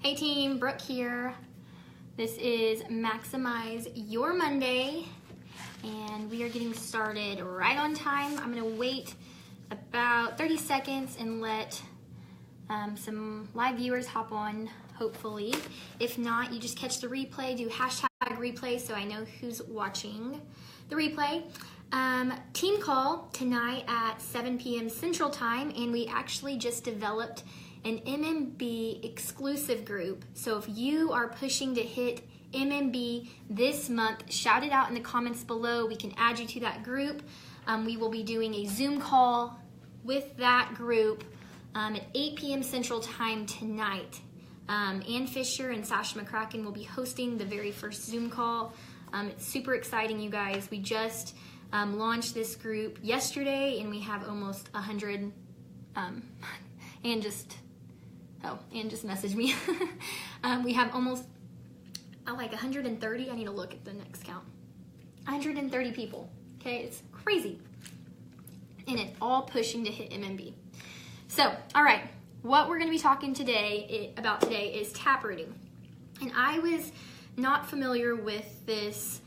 Hey team, Brooke here. This is Maximize Your Monday, and we are getting started right on time. I'm gonna wait about 30 seconds and let some live viewers hop on, hopefully. If not, you just catch the replay, do hashtag replay so I know who's watching the replay. Team call tonight at 7 p.m. Central Time, and we actually just developed an MMB exclusive group. So if you are pushing to hit MMB this month, shout it out in the comments below. We can add you to that group. We will be doing a Zoom call with that group at 8 p.m. Central Time tonight. Ann Fisher and Sasha McCracken will be hosting the very first Zoom call. It's super exciting, you guys. We just launched this group yesterday, and we have almost 100. Ann just messaged me. We have almost like 130. I need to look at the next count. 130 people. Okay, it's crazy. And it's all pushing to hit MMB. So, all right, what we're going to be talking about today is taprooting. And I was not familiar with this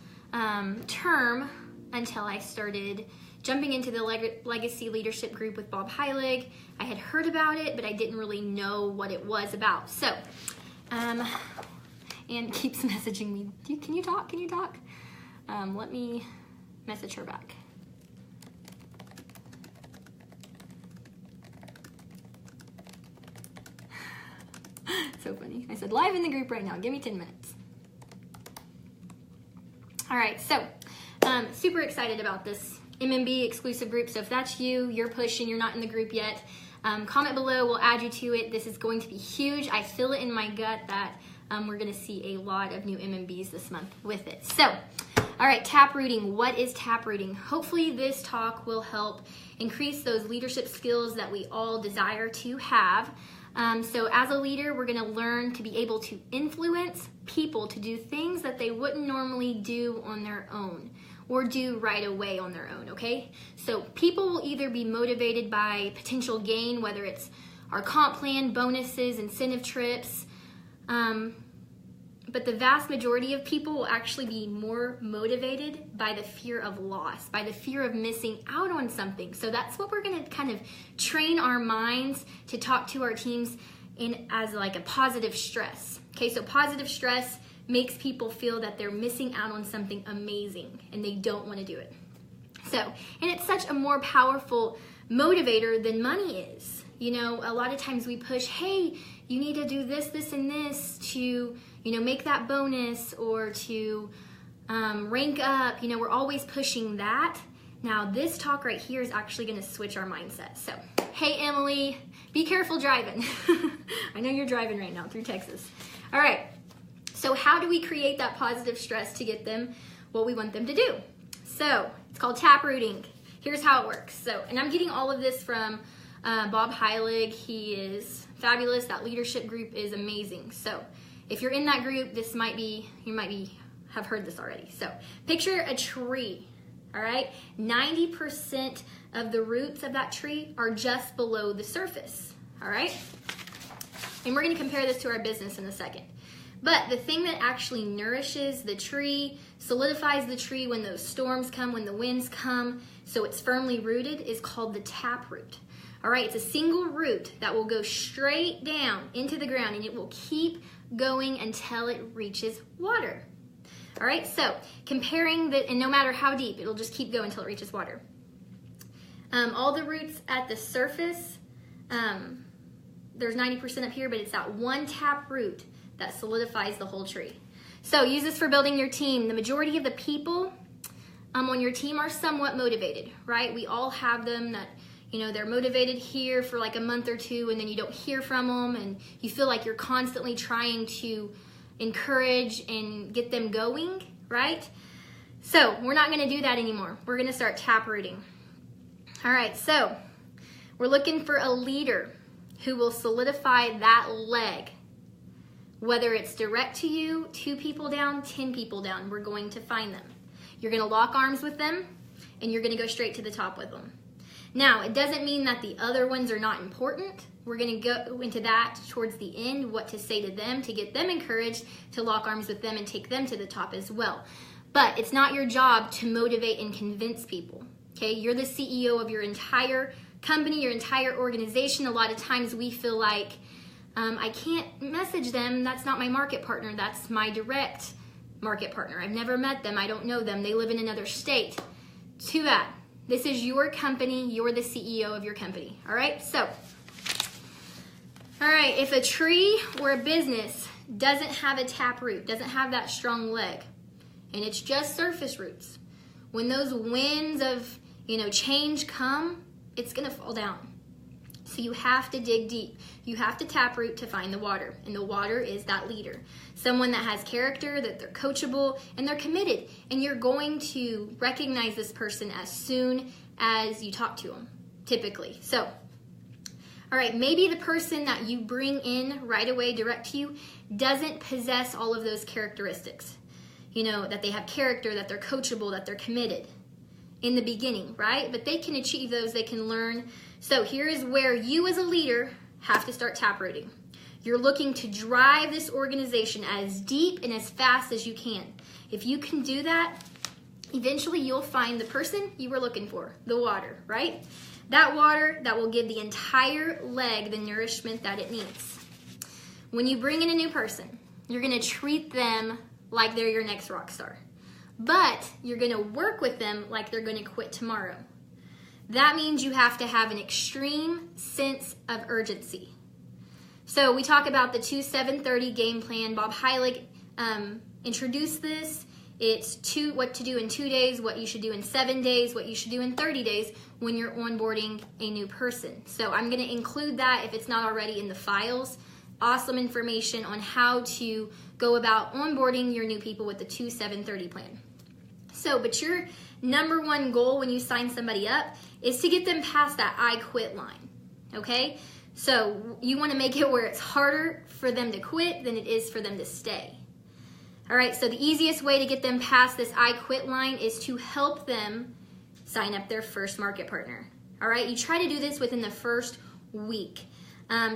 term until I started jumping into the Legacy Leadership Group with Bob Heilig. I had heard about it, but I didn't really know what it was about. So, Ann keeps messaging me. Can you talk? Can you talk? Let me message her back. So funny. I said, live in the group right now. Give me 10 minutes. All right, so super excited about this MMB exclusive group. So if that's you, you're pushing, you're not in the group yet, comment below. We'll add you to it. This is going to be huge. I feel it in my gut that we're going to see a lot of new MMBs this month with it. So, all right, taprooting. What is taprooting? Hopefully this talk will help increase those leadership skills that we all desire to have. So as a leader, we're going to learn to be able to influence people to do things that they wouldn't normally do on their own or do right away on their own, okay? So people will either be motivated by potential gain, whether it's our comp plan, bonuses, incentive trips, but the vast majority of people will actually be more motivated by the fear of loss, by the fear of missing out on something. So that's what we're going to kind of train our minds to talk to our teams in as like a positive stress. Okay, so positive stress makes people feel that they're missing out on something amazing and they don't want to do it. So, and it's such a more powerful motivator than money is. You know, a lot of times we push, hey, you need to do this, this, and this to, make that bonus or to rank up. We're always pushing that. Now, this talk right here is actually going to switch our mindset. So, hey, Emily, be careful driving. I know you're driving right now through Texas. All right. So how do we create that positive stress to get them what we want them to do? So it's called taprooting. Here's how it works. So, and I'm getting all of this from Bob Heilig. He is fabulous. That leadership group is amazing. So if you're in that group, you might have heard this already. So picture a tree, all right? 90% of the roots of that tree are just below the surface, all right? And we're gonna compare this to our business in a second. But the thing that actually nourishes the tree, solidifies the tree when those storms come, when the winds come, so it's firmly rooted, is called the taproot. All right, it's a single root that will go straight down into the ground, and it will keep going until it reaches water. All right, so comparing and no matter how deep, it'll just keep going until it reaches water. All the roots at the surface, there's 90% up here, but it's that one tap root that solidifies the whole tree. So use this for building your team. The majority of the people on your team are somewhat motivated, right? We all have them that, they're motivated here for like a month or two, and then you don't hear from them, and you feel like you're constantly trying to encourage and get them going, right? So we're not going to do that anymore. We're going to start taprooting. All right, so we're looking for a leader who will solidify that leg. Whether it's direct to you, 2 people down, 10 people down, we're going to find them. You're going to lock arms with them, and you're going to go straight to the top with them. Now, it doesn't mean that the other ones are not important. We're going to go into that towards the end, what to say to them to get them encouraged to lock arms with them and take them to the top as well. But it's not your job to motivate and convince people, okay? You're the CEO of your entire company, your entire organization. A lot of times we feel like, I can't message them. That's not my market partner. That's my direct market partner. I've never met them. I don't know them. They live in another state. Too bad. This is your company. You're the CEO of your company. All right? So, all right, if a tree or a business doesn't have a tap root, doesn't have that strong leg, and it's just surface roots, when those winds of, change come, it's going to fall down. So you have to dig deep. You have to taproot to find the water. And the water is that leader. Someone that has character, that they're coachable, and they're committed. And you're going to recognize this person as soon as you talk to them, typically. So, all right, maybe the person that you bring in right away, direct to you, doesn't possess all of those characteristics. That they have character, that they're coachable, that they're committed in the beginning, right? But they can achieve those, they can learn. So here is where you as a leader have to start taprooting. You're looking to drive this organization as deep and as fast as you can. If you can do that, eventually you'll find the person you were looking for, the water, right? That water that will give the entire leg the nourishment that it needs. When you bring in a new person, you're going to treat them like they're your next rock star. But you're going to work with them like they're going to quit tomorrow. That means you have to have an extreme sense of urgency. So we talk about the 2-7-30 game plan. Bob Heilig introduced this. It's what to do in 2 days, what you should do in 7 days, what you should do in 30 days when you're onboarding a new person. So I'm going to include that if it's not already in the files. Awesome information on how to go about onboarding your new people with the 2-7-30 plan. So, but your number one goal when you sign somebody up is to get them past that I quit line, okay? So you want to make it where it's harder for them to quit than it is for them to stay. All right, so the easiest way to get them past this I quit line is to help them sign up their first market partner. All right, you try to do this within the first week.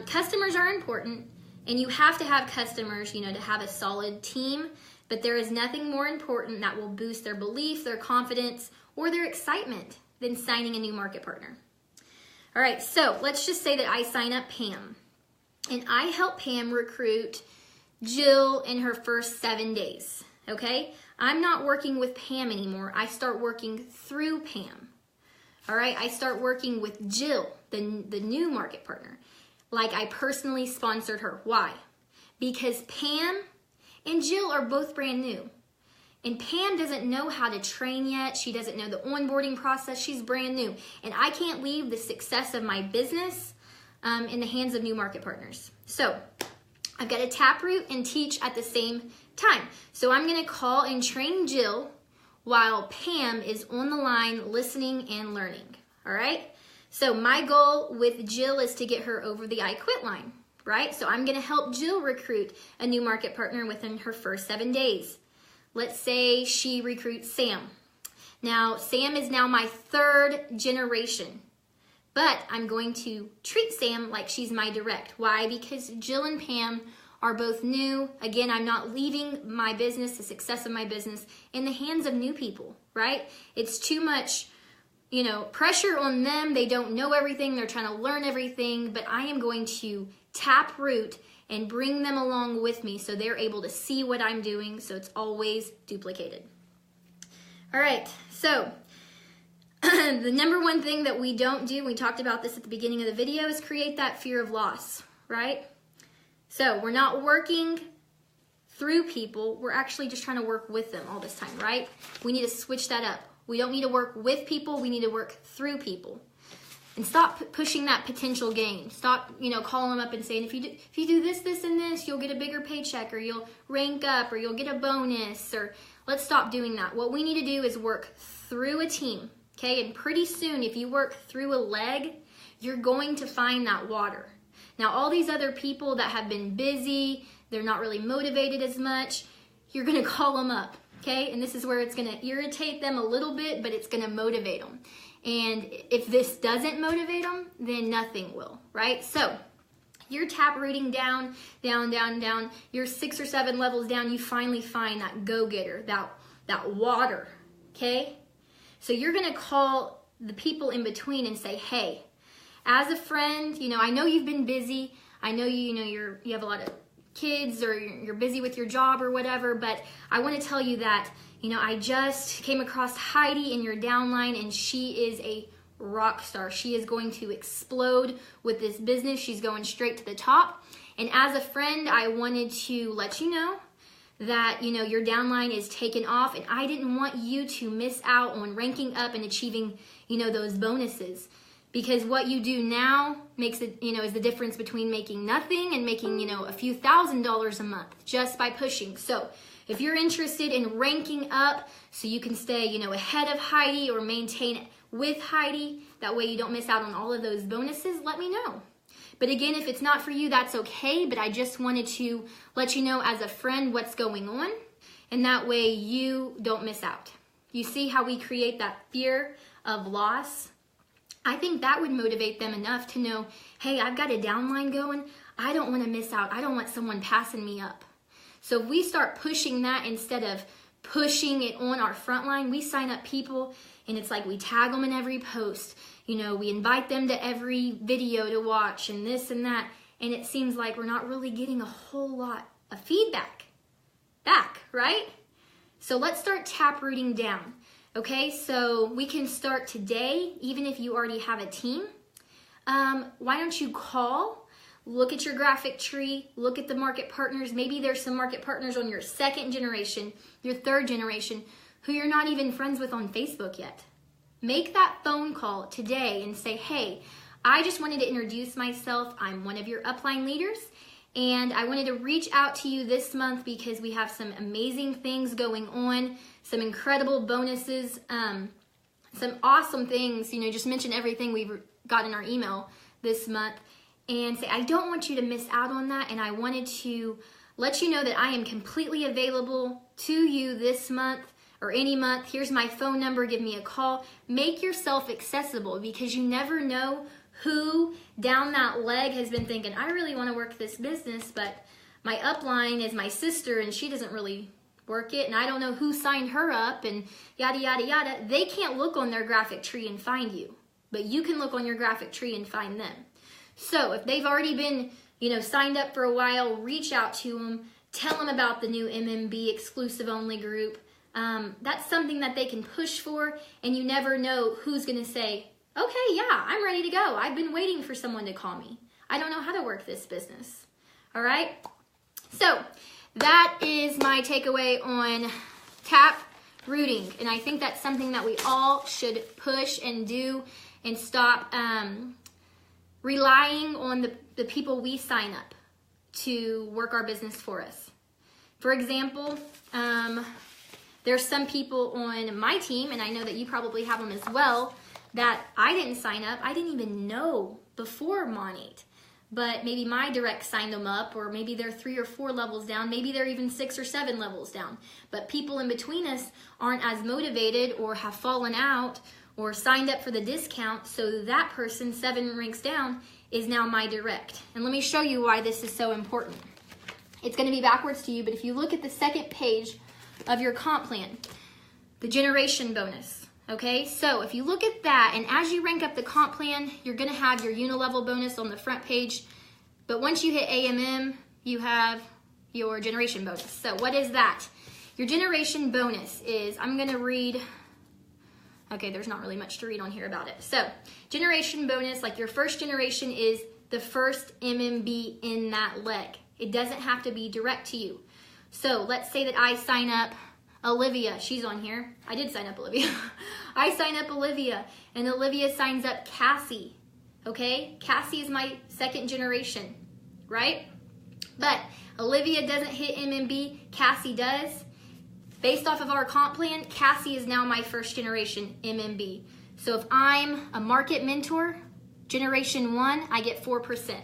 Customers are important, and you have to have customers, to have a solid team, but there is nothing more important that will boost their belief, their confidence, or their excitement than signing a new market partner. All right, so let's just say that I sign up Pam, and I help Pam recruit Jill in her first 7 days, okay? I'm not working with Pam anymore. I start working through Pam. All right, I start working with Jill, the new market partner, like I personally sponsored her. Why? Because Pam and Jill are both brand new. And Pam doesn't know how to train yet. She doesn't know the onboarding process. She's brand new. And I can't leave the success of my business in the hands of new market partners. So I've got to taproot and teach at the same time. So I'm going to call and train Jill while Pam is on the line listening and learning. All right? So my goal with Jill is to get her over the I quit line, right? So I'm going to help Jill recruit a new market partner within her first 7 days. Let's say she recruits Sam. Now, Sam is now my 3rd generation, but I'm going to treat Sam like she's my direct. Why? Because Jill and Pam are both new. Again, I'm not leaving my business, the success of my business, in the hands of new people, right? It's too much pressure on them. They don't know everything. They're trying to learn everything, but I am going to taproot and bring them along with me so they're able to see what I'm doing, so it's always duplicated. All right, so the number one thing that we don't do, we talked about this at the beginning of the video, is create that fear of loss, right? So we're not working through people. We're actually just trying to work with them all this time, right? We need to switch that up. We don't need to work with people. We need to work through people. And stop pushing that potential gain. Stop, calling them up and saying, if you do this, this, and this, you'll get a bigger paycheck, or you'll rank up, or you'll get a bonus, or let's stop doing that. What we need to do is work through a team, okay? And pretty soon, if you work through a leg, you're going to find that water. Now, all these other people that have been busy, they're not really motivated as much, you're going to call them up, okay? And this is where it's going to irritate them a little bit, but it's going to motivate them. And if this doesn't motivate them, then nothing will, right? So You're tap rooting down, down, down, down. You're 6 or 7 levels down. You finally find that go-getter, that water, okay? So you're gonna call the people in between and say, hey, as a friend, you know, I know you've been busy. I know you have a lot of kids or you're busy with your job or whatever, but I want to tell you that, you know, I just came across Heidi in your downline, and she is a rock star. She is going to explode with this business. She's going straight to the top. And as a friend, I wanted to let you know that, you know, your downline is taken off, and I didn't want you to miss out on ranking up and achieving, you know, those bonuses. Because what you do now makes it, you know, is the difference between making nothing and making, you know, a few $1,000s a month just by pushing. So if you're interested in ranking up so you can stay, you know, ahead of Heidi or maintain with Heidi, that way you don't miss out on all of those bonuses, let me know. But again, if it's not for you, that's okay. But I just wanted to let you know as a friend what's going on, and that way you don't miss out. You see how we create that fear of loss? I think that would motivate them enough to know, hey, I've got a downline going. I don't want to miss out. I don't want someone passing me up. So if we start pushing that instead of pushing it on our front line, we sign up people, and it's like we tag them in every post. You know, we invite them to every video to watch and this and that. And it seems like we're not really getting a whole lot of feedback back, right? So let's start tap rooting down. Okay, so we can start today, even if you already have a team. Why don't you call, look at your graphic tree, look at the market partners. Maybe there's some market partners on your 2nd generation, your 3rd generation, who you're not even friends with on Facebook yet. Make that phone call today and say, hey, I just wanted to introduce myself. I'm one of your upline leaders, and I wanted to reach out to you this month because we have some amazing things going on, some incredible bonuses, some awesome things. You know, just mention everything we've got in our email this month and say, I don't want you to miss out on that, and I wanted to let you know that I am completely available to you this month or any month. Here's my phone number. Give me a call. Make yourself accessible, because you never know who down that leg has been thinking, I really want to work this business, but my upline is my sister and she doesn't really work it, and I don't know who signed her up, and yada, yada, yada. They can't look on their graphic tree and find you, but you can look on your graphic tree and find them. So if they've already been, you know, signed up for a while, reach out to them, tell them about the new MMB exclusive only group. That's something that they can push for, and you never know who's going to say, okay, yeah, I'm ready to go. I've been waiting for someone to call me. I don't know how to work this business. All right? So that is my takeaway on tap rooting, and I think that's something that we all should push and do, and stop relying on the people we sign up to work our business for us. For example, there's some people on my team, and I know that you probably have them as well, that I didn't sign up. I didn't even know before Monate. But maybe my direct signed them up, or maybe they're 3 or 4 levels down. Maybe they're even 6 or 7 levels down. But people in between us aren't as motivated, or have fallen out, or signed up for the discount. So that person 7 ranks down is now my direct. And let me show you why this is so important. It's going to be backwards to you, but if you look at the 2nd page of your comp plan, the generation bonus. Okay, so if you look at that, and as you rank up the comp plan, you're going to have your unilevel bonus on the front page. But once you hit AMM, you have your generation bonus. So what is that? Your generation bonus is, I'm going to read, okay, there's not really much to read on here about it. So generation bonus, like your first generation, is the first MMB in that leg. It doesn't have to be direct to you. So let's say that I sign up Olivia. She's on here. I did sign up Olivia. I sign up Olivia, and Olivia signs up Cassie. Okay? Cassie is my 2nd generation, right? But Olivia doesn't hit MMB. Cassie does. Based off of our comp plan, Cassie is now my 1st generation MMB. So if I'm a market mentor, generation 1, I get 4%.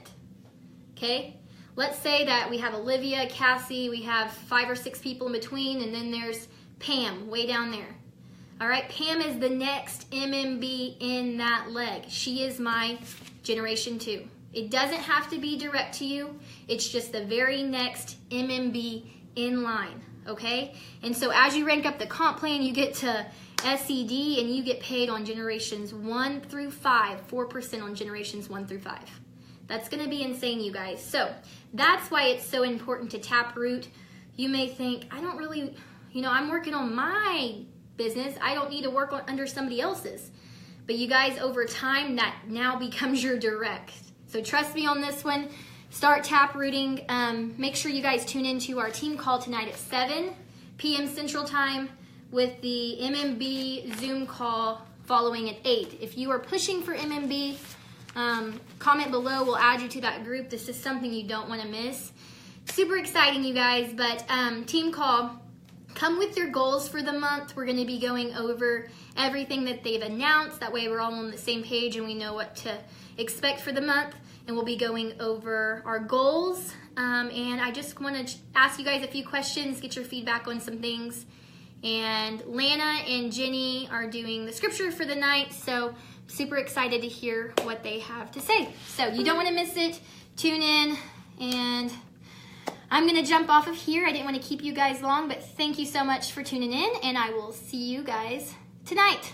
Okay? Let's say that we have Olivia, Cassie, we have 5 or 6 people in between, and then there's Pam way down there. All right, Pam is the next MMB in that leg. She is my generation 2. It doesn't have to be direct to you. It's just the very next MMB in line, okay? And so as you rank up the comp plan, you get to SED and you get paid on generations 1 through 5, 4% on generations 1 through 5. That's gonna be insane, you guys. So that's why it's so important to taproot. You may think, I don't really, I'm working on my business. I don't need to work under somebody else's. But you guys, over time, that now becomes your direct. So trust me on this one. Start taprooting. Make sure you guys tune into our team call tonight at 7 p.m. Central Time with the MMB Zoom call following at 8. If you are pushing for MMB, comment below. We'll add you to that group. This is something you don't want to miss. Super exciting, you guys. But team call, come with your goals for the month. We're going to be going over everything that they've announced. That way we're all on the same page and we know what to expect for the month. And we'll be going over our goals. And I just want to ask you guys a few questions, get your feedback on some things. And Lana and Jenny are doing the scripture for the night. So super excited to hear what they have to say. So you don't want to miss it. Tune in. And I'm going to jump off of here. I didn't want to keep you guys long, but thank you so much for tuning in. And I will see you guys tonight.